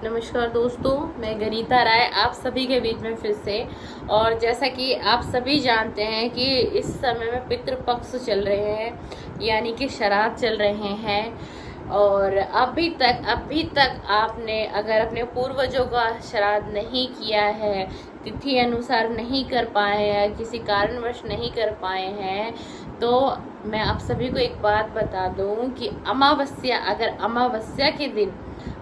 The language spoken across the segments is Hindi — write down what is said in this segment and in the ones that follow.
नमस्कार दोस्तों, मैं गनीता राय आप सभी के बीच में फिर से। और जैसा कि आप सभी जानते हैं कि इस समय में पितृपक्ष चल रहे हैं, यानी कि श्राद्ध चल रहे हैं। और अभी तक आपने अगर अपने पूर्वजों का श्राद्ध नहीं किया है, तिथि अनुसार नहीं कर पाए हैं, किसी कारणवश नहीं कर पाए हैं, तो मैं आप सभी को एक बात बता दूं कि अगर अमावस्या के दिन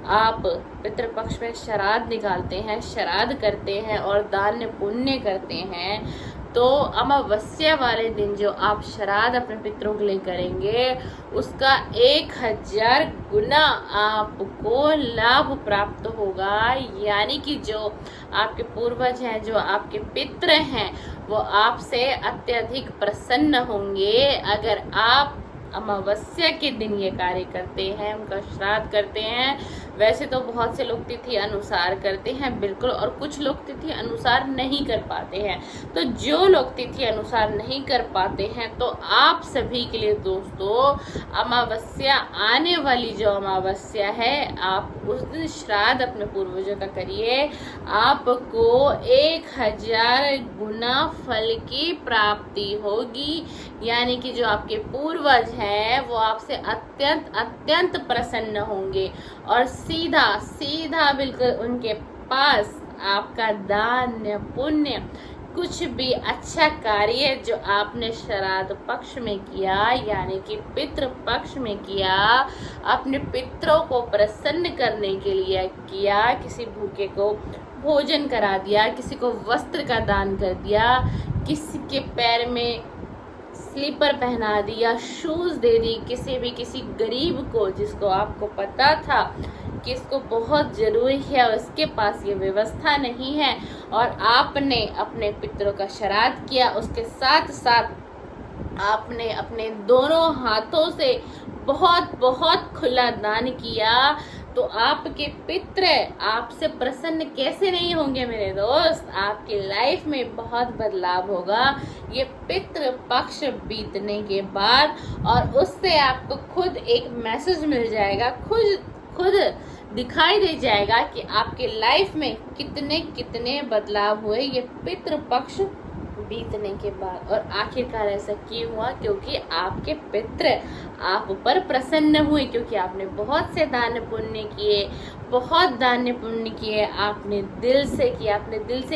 आप पितृपक्ष में श्राद्ध निकालते हैं, श्राद्ध करते हैं और दान पुण्य करते हैं, तो अमावस्या वाले दिन जो आप श्राद्ध अपने पितरों के लिए करेंगे, उसका 1000 गुना आपको लाभ प्राप्त होगा। यानी कि जो आपके पूर्वज हैं, जो आपके पितर हैं, वो आपसे अत्यधिक प्रसन्न होंगे अगर आप अमावस्या के दिन ये कार्य करते हैं, उनका श्राद्ध करते हैं। वैसे तो बहुत से लोग तिथि अनुसार करते हैं, बिल्कुल, और कुछ लोग तिथि अनुसार नहीं कर पाते हैं। तो जो लोग तिथि अनुसार नहीं कर पाते हैं, तो आप सभी के लिए दोस्तों, अमावस्या आने वाली जो अमावस्या है, आप उस दिन श्राद्ध अपने पूर्वजों का करिए। आपको 1000 गुना फल की प्राप्ति होगी। यानी कि जो आपके पूर्वज हैं, वो आपसे अत्यंत प्रसन्न होंगे और सीधा बिल्कुल उनके पास आपका दान पुण्य, कुछ भी अच्छा कार्य जो आपने श्राद्ध पक्ष में किया, यानी कि पितृ पक्ष में किया, अपने पितरों को प्रसन्न करने के लिए किया, किसी भूखे को भोजन करा दिया, किसी को वस्त्र का दान कर दिया, किसी के पैर में स्लीपर पहना दिया, शूज दे दी, किसी गरीब को, जिसको आपको पता था कि इसको बहुत जरूरी है और इसके पास ये व्यवस्था नहीं है, और आपने अपने पितरों का श्राद्ध किया, उसके साथ साथ आपने अपने दोनों हाथों से बहुत खुला दान किया, तो आपके पितर आपसे प्रसन्न कैसे नहीं होंगे मेरे दोस्त। आपकी लाइफ में बहुत बदलाव होगा ये पितृ पक्ष बीतने के बाद, और उससे आपको खुद एक मैसेज मिल जाएगा, खुद दिखाई दे जाएगा कि आपके लाइफ में कितने बदलाव हुए ये पितृ पक्ष बीतने के बाद। और आखिरकार ऐसा क्यों हुआ? क्योंकि आपके पितर आप पर प्रसन्न हुए, क्योंकि आपने बहुत से दान पुण्य किए, आपने दिल से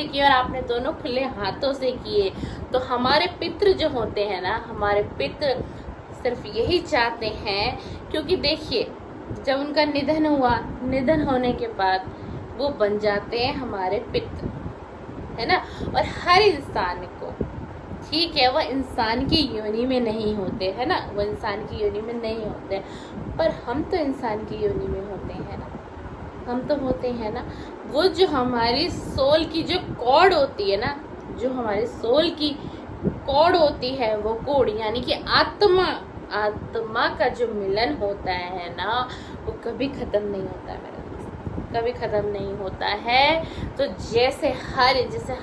किए और आपने दोनों खुले हाथों से किए। तो हमारे पितर जो होते हैं ना, हमारे पितर सिर्फ यही चाहते हैं, क्योंकि देखिए, जब उनका निधन होने के बाद वो बन जाते हैं हमारे पितर, है ना। और हर इंसान को, ठीक है, वह इंसान की योनि में नहीं होते, है ना, वो इंसान की योनि में नहीं होते, पर हम तो इंसान की योनि में होते हैं ना, हम तो होते हैं ना। वो जो हमारी सोल की जो कॉर्ड होती है ना, जो हमारी सोल की कॉर्ड होती है, वो कोड यानी कि आत्मा का जो मिलन होता है ना, वो कभी खत्म नहीं होता है मेरे दोस्त, कभी खत्म नहीं होता है। तो जैसे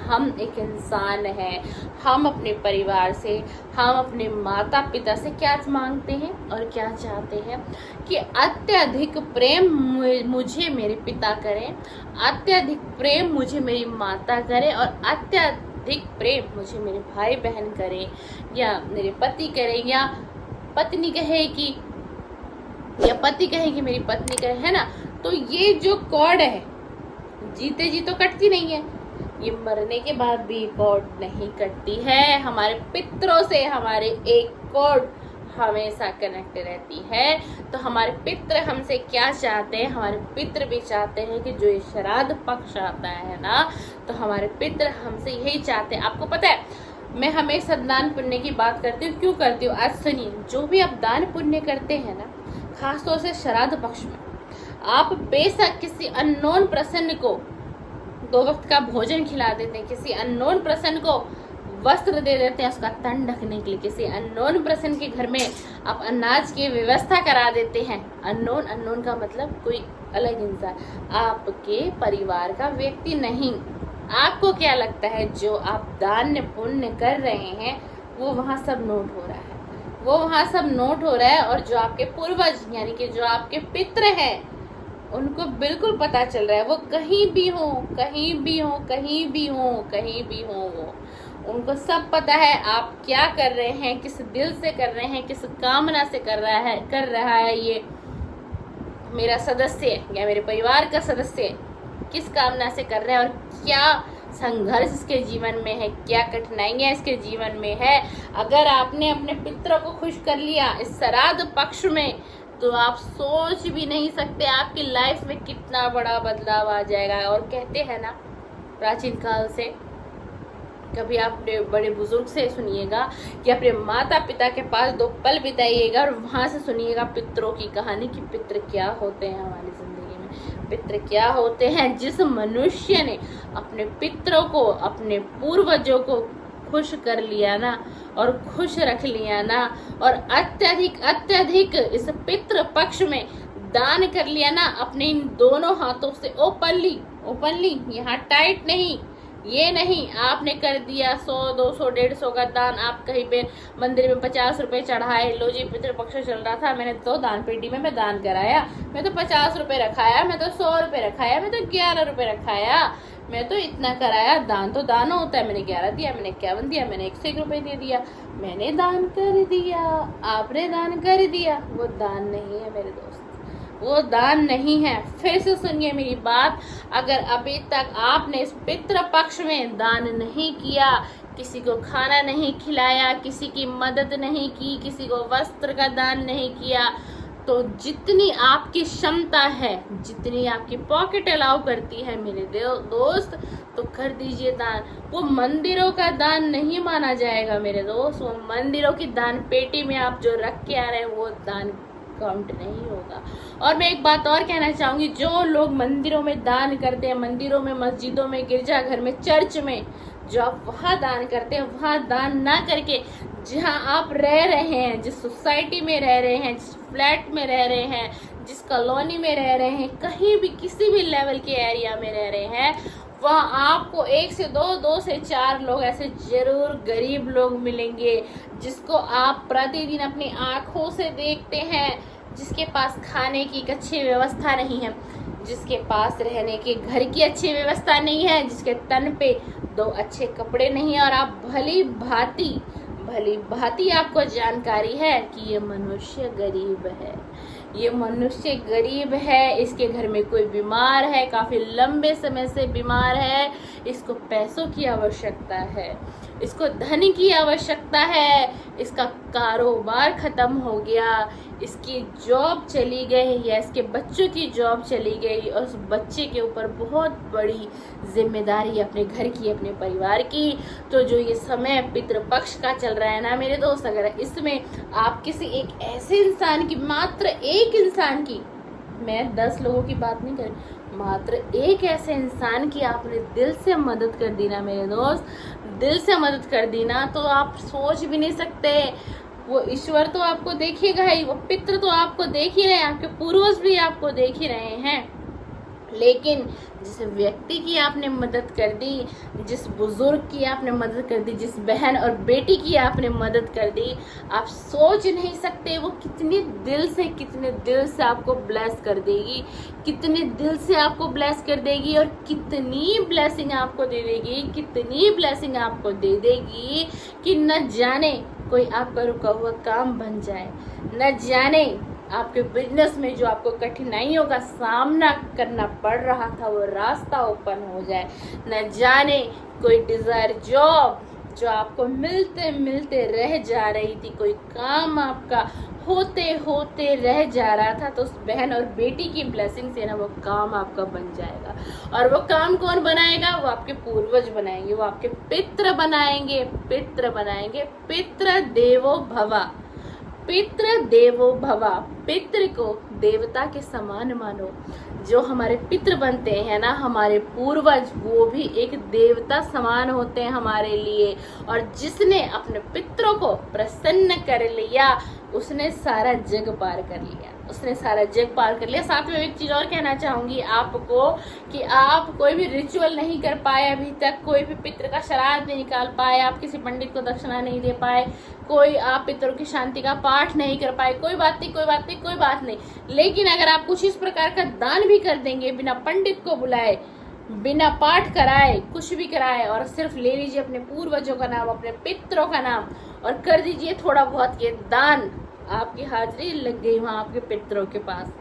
हम एक इंसान हैं, हम अपने परिवार से, हम अपने माता पिता से क्या मांगते हैं और क्या चाहते हैं कि अत्यधिक प्रेम मुझे मेरे पिता करें, अत्यधिक प्रेम मुझे मेरी माता करे, और अत्यधिक प्रेम मुझे मेरे भाई बहन करें, या मेरे पति करें, या पत्नी कहेगी, या पति कहेगी मेरी पत्नी करे, है ना। तो ये जो कॉर्ड है, जीते जी तो कटती नहीं है, ये मरने के बाद भी कॉर्ड नहीं कटती है। हमारे पितरों से हमारे एक कॉर्ड हमेशा कनेक्ट रहती है। तो हमारे पितर हमसे क्या चाहते हैं? हमारे पितर भी चाहते हैं कि जो ये श्राद्ध पक्ष आता है ना, तो हमारे पितर हमसे यही चाहते हैं। आपको पता है, मैं हमेशा दान पुण्य की बात करती हूँ, क्यों करती हूँ? आज सुनिए। जो भी आप दान पुण्य करते हैं ना, खासतौर से श्राद्ध पक्ष में, आप बेशक किसी अननोन पर्सन को 2 वक्त का भोजन खिला देते हैं, किसी अननोन पर्सन को वस्त्र दे देते हैं उसका तन ढकने के लिए, किसी अननोन पर्सन के घर में आप अनाज की व्यवस्था करा देते हैं। अननोन का मतलब कोई अलग इंसान, आपके परिवार का व्यक्ति नहीं। आपको क्या लगता है जो आप दान पुण्य कर रहे हैं, वो वहाँ सब नोट हो रहा है, और जो आपके पूर्वज यानी कि जो आपके पितर हैं, उनको बिल्कुल पता चल रहा है, वो कहीं भी हो, कहीं भी हो, कहीं भी हो, कहीं भी हो, वो उनको सब पता है आप क्या कर रहे हैं, किस दिल से कर रहे हैं, किस कामना से कर रहा है ये मेरा सदस्य या मेरे परिवार का सदस्य किस कामना से कर रहा है, और क्या संघर्ष इसके जीवन में है, क्या कठिनाइयां इसके जीवन में है। अगर आपने अपने पितरों को खुश कर लिया इस श्राद्ध पक्ष में, तो आप सोच भी नहीं सकते आपकी लाइफ में कितना बड़ा बदलाव आ जाएगा। और कहते हैं ना प्राचीन काल से, कभी आप बड़े बुजुर्ग से सुनिएगा कि अपने माता पिता के पास 2 पल बिताइएगा और वहां से सुनिएगा पितरों की कहानी कि पितर क्या होते हैं हमारी जिंदगी में, पितर क्या होते हैं। जिस मनुष्य ने अपने पितरों को, अपने पूर्वजों को खुश कर लिया ना, और खुश रख लिया ना, और अत्यधिक इस पितृ पक्ष में दान कर लिया ना, अपने इन दोनों हाथों से ओपनली, यहाँ टाइट नहीं, ये नहीं आपने कर दिया 100, 200, 150 का दान। आप कहीं पे मंदिर में 50 रुपए चढ़ाए, लो जी पितृपक्ष चल रहा था, मैंने तो दान पेटी में मैं दान कराया, मैं तो 50 रुपए रखाया, मैं तो 100 रुपए रखाया, मैं तो 11 रुपए रखाया, मैं तो इतना कराया। दान तो दान होता है, मैंने 11 दिया, मैंने 51 दिया, मैंने 101 रुपए दे दिया, मैंने दान कर दिया, आपने दान कर दिया। वो दान नहीं है मेरे दोस्त, वो दान नहीं है। फिर से सुनिए मेरी बात, अगर अभी तक आपने इस पितृ पक्ष में दान नहीं किया, किसी को खाना नहीं खिलाया, किसी की मदद नहीं की, किसी को वस्त्र का दान नहीं किया, तो जितनी आपकी क्षमता है, जितनी आपकी पॉकेट अलाउ करती है मेरे दोस्त, तो कर दीजिए दान। वो मंदिरों का दान नहीं माना जाएगा मेरे दोस्त, वो मंदिरों की दान पेटी में आप जो रख के आ रहे हैं वो दान काउंट नहीं होगा। और मैं एक बात और कहना चाहूंगी, जो लोग मंदिरों में दान करते हैं, मंदिरों में, मस्जिदों में, गिरजाघर में, चर्च में, जो आप वहाँ दान करते हैं, वहाँ दान ना करके जहाँ आप रह रहे हैं, जिस सोसाइटी में रह रहे हैं, जिस फ्लैट में रह रहे हैं, जिस कॉलोनी में रह रहे हैं, कहीं भी किसी भी लेवल के एरिया में रह रहे हैं, वहाँ आपको 1 से 2, 2 से 4 लोग ऐसे जरूर गरीब लोग मिलेंगे जिसको आप प्रतिदिन अपनी आंखों से देखते हैं, जिसके पास खाने की एक अच्छी व्यवस्था नहीं है, जिसके पास रहने के घर की अच्छी व्यवस्था नहीं है, जिसके तन पे 2 अच्छे कपड़े नहीं है, और आप भली भांति आपको जानकारी है कि ये मनुष्य गरीब है, ये मनुष्य गरीब है, इसके घर में कोई बीमार है, काफी लंबे समय से बीमार है, इसको पैसों की आवश्यकता है, इसको धन की आवश्यकता है, इसका कारोबार खत्म हो गया, इसकी जॉब चली गई या इसके बच्चों की जॉब चली गई, और उस बच्चे के ऊपर बहुत बड़ी जिम्मेदारी अपने घर की, अपने परिवार की। तो जो ये समय पितृपक्ष का चल रहा है ना मेरे दोस्त, अगर इसमें आप किसी एक ऐसे इंसान की, मात्र एक इंसान की, मैं 10 लोगों की बात नहीं कर, मात्र एक ऐसे इंसान की आपने दिल से मदद कर दी ना मेरे दोस्त, दिल से मदद कर दी ना, तो आप सोच भी नहीं सकते, वो ईश्वर तो आपको देखिएगा ही, वो पितृ तो आपको देख ही रहे हैं, आपके पूर्वज भी आपको देख ही रहे हैं। लेकिन जिस व्यक्ति की आपने मदद कर दी, जिस बुजुर्ग की आपने मदद कर दी, जिस बहन और बेटी की आपने मदद कर दी, आप सोच नहीं सकते वो कितने दिल से आपको ब्लेस कर देगी, कितने दिल से आपको ब्लेस कर देगी, और कितनी ब्लेसिंग आपको दे देगी, कितनी ब्लेसिंग आपको दे देगी कि न जाने कोई आपका रुका हुआ काम बन जाए, न जाने आपके बिजनेस में जो आपको कठिनाइयों का सामना करना पड़ रहा था वो रास्ता ओपन हो जाए, न जाने कोई डिजायर जॉब जो आपको मिलते मिलते रह जा रही थी, कोई काम आपका होते होते रह जा रहा था, तो उस बहन और बेटी की ब्लेसिंग से ना वो काम आपका बन जाएगा। और वो काम कौन बनाएगा? वो आपके पूर्वज बनाएंगे, वो आपके पितृ बनाएंगे, पितृ देवो भवा, पितृ देवो भवा। पितृ को देवता के समान मानो। जो हमारे पितृ बनते हैं ना, हमारे पूर्वज, वो भी एक देवता समान होते हैं हमारे लिए। और जिसने अपने पितरों को प्रसन्न कर लिया उसने सारा जग पार कर लिया। उसने सारा जग पार कर लिया। साथ में एक चीज और कहना चाहूंगी आपको कि आप कोई भी रिचुअल नहीं कर पाए अभी तक, कोई भी पितृ का श्राद्ध नहीं निकाल पाए, आप किसी पंडित को दक्षिणा नहीं दे पाए, कोई आप पितरों की शांति का पाठ नहीं कर पाए, कोई बात नहीं, कोई बात नहीं, कोई बात नहीं। लेकिन अगर आप कुछ इस प्रकार का दान भी कर देंगे बिना पंडित को बुलाए, बिना पाठ कराए, कुछ भी कराए, और सिर्फ ले लीजिए अपने पूर्वजों का नाम, अपने पितरों का नाम और कर दीजिए थोड़ा बहुत ये दान, आपकी हाजिरी लग गई वहां आपके पितरों के पास।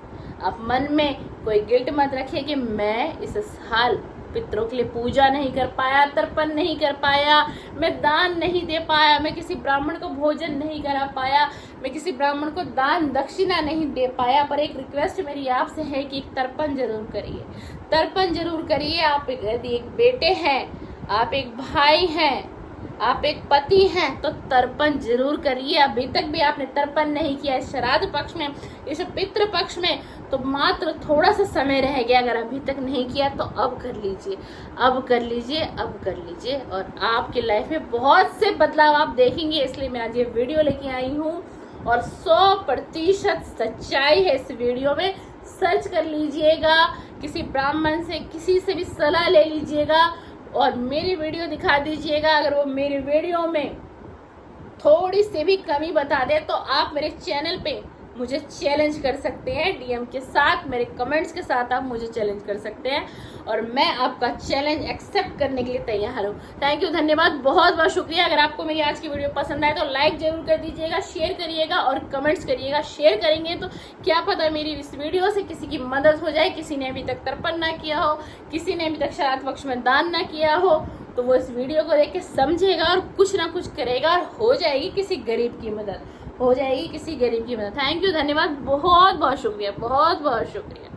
आप मन में कोई गिल्ट मत रखिए कि मैं इस साल पितरों के लिए पूजा नहीं कर पाया, तर्पण नहीं कर पाया, मैं दान नहीं दे पाया, मैं किसी ब्राह्मण को भोजन नहीं करा पाया, मैं किसी ब्राह्मण को दान दक्षिणा नहीं दे पाया। पर एक रिक्वेस्ट मेरी आपसे है कि एक तर्पण जरूर करिए, तर्पण जरूर करिए। आप यदि एक बेटे हैं, आप एक भाई हैं, आप एक पति हैं, तो तर्पण जरूर करिए। अभी तक भी आपने तर्पण नहीं किया इस श्राद्ध पक्ष में, इस पितृ पक्ष में, तो मात्र थोड़ा सा समय रह गया। अगर अभी तक नहीं किया तो अब कर लीजिए, अब कर लीजिए, अब कर लीजिए, और आपकी लाइफ में बहुत से बदलाव आप देखेंगे। इसलिए मैं आज ये वीडियो लेके आई हूँ और 100% सच्चाई है इस वीडियो में। सर्च कर लीजिएगा, किसी ब्राह्मण से, किसी से भी सलाह ले लीजिएगा और मेरी वीडियो दिखा दीजिएगा। अगर वो मेरी वीडियो में थोड़ी सी भी कमी बता दे तो आप मेरे चैनल पे मुझे चैलेंज कर सकते हैं, डीएम के साथ, मेरे कमेंट्स के साथ आप मुझे चैलेंज कर सकते हैं और मैं आपका चैलेंज एक्सेप्ट करने के लिए तैयार हूँ। थैंक यू, धन्यवाद, बहुत बहुत शुक्रिया। अगर आपको मेरी आज की वीडियो पसंद आए तो लाइक जरूर कर दीजिएगा, शेयर करिएगा और कमेंट्स करिएगा। शेयर करेंगे तो क्या पता मेरी इस वीडियो से किसी की मदद हो जाए, किसी ने अभी तक तर्पण ना किया हो, किसी ने अभी तक श्राद्ध पक्ष में दान ना किया हो, तो वो इस वीडियो को देख के समझेगा और कुछ ना कुछ करेगा और हो जाएगी किसी गरीब की मदद, हो जाएगी किसी गरीब की मदद। थैंक यू, धन्यवाद, बहुत बहुत शुक्रिया, बहुत बहुत शुक्रिया।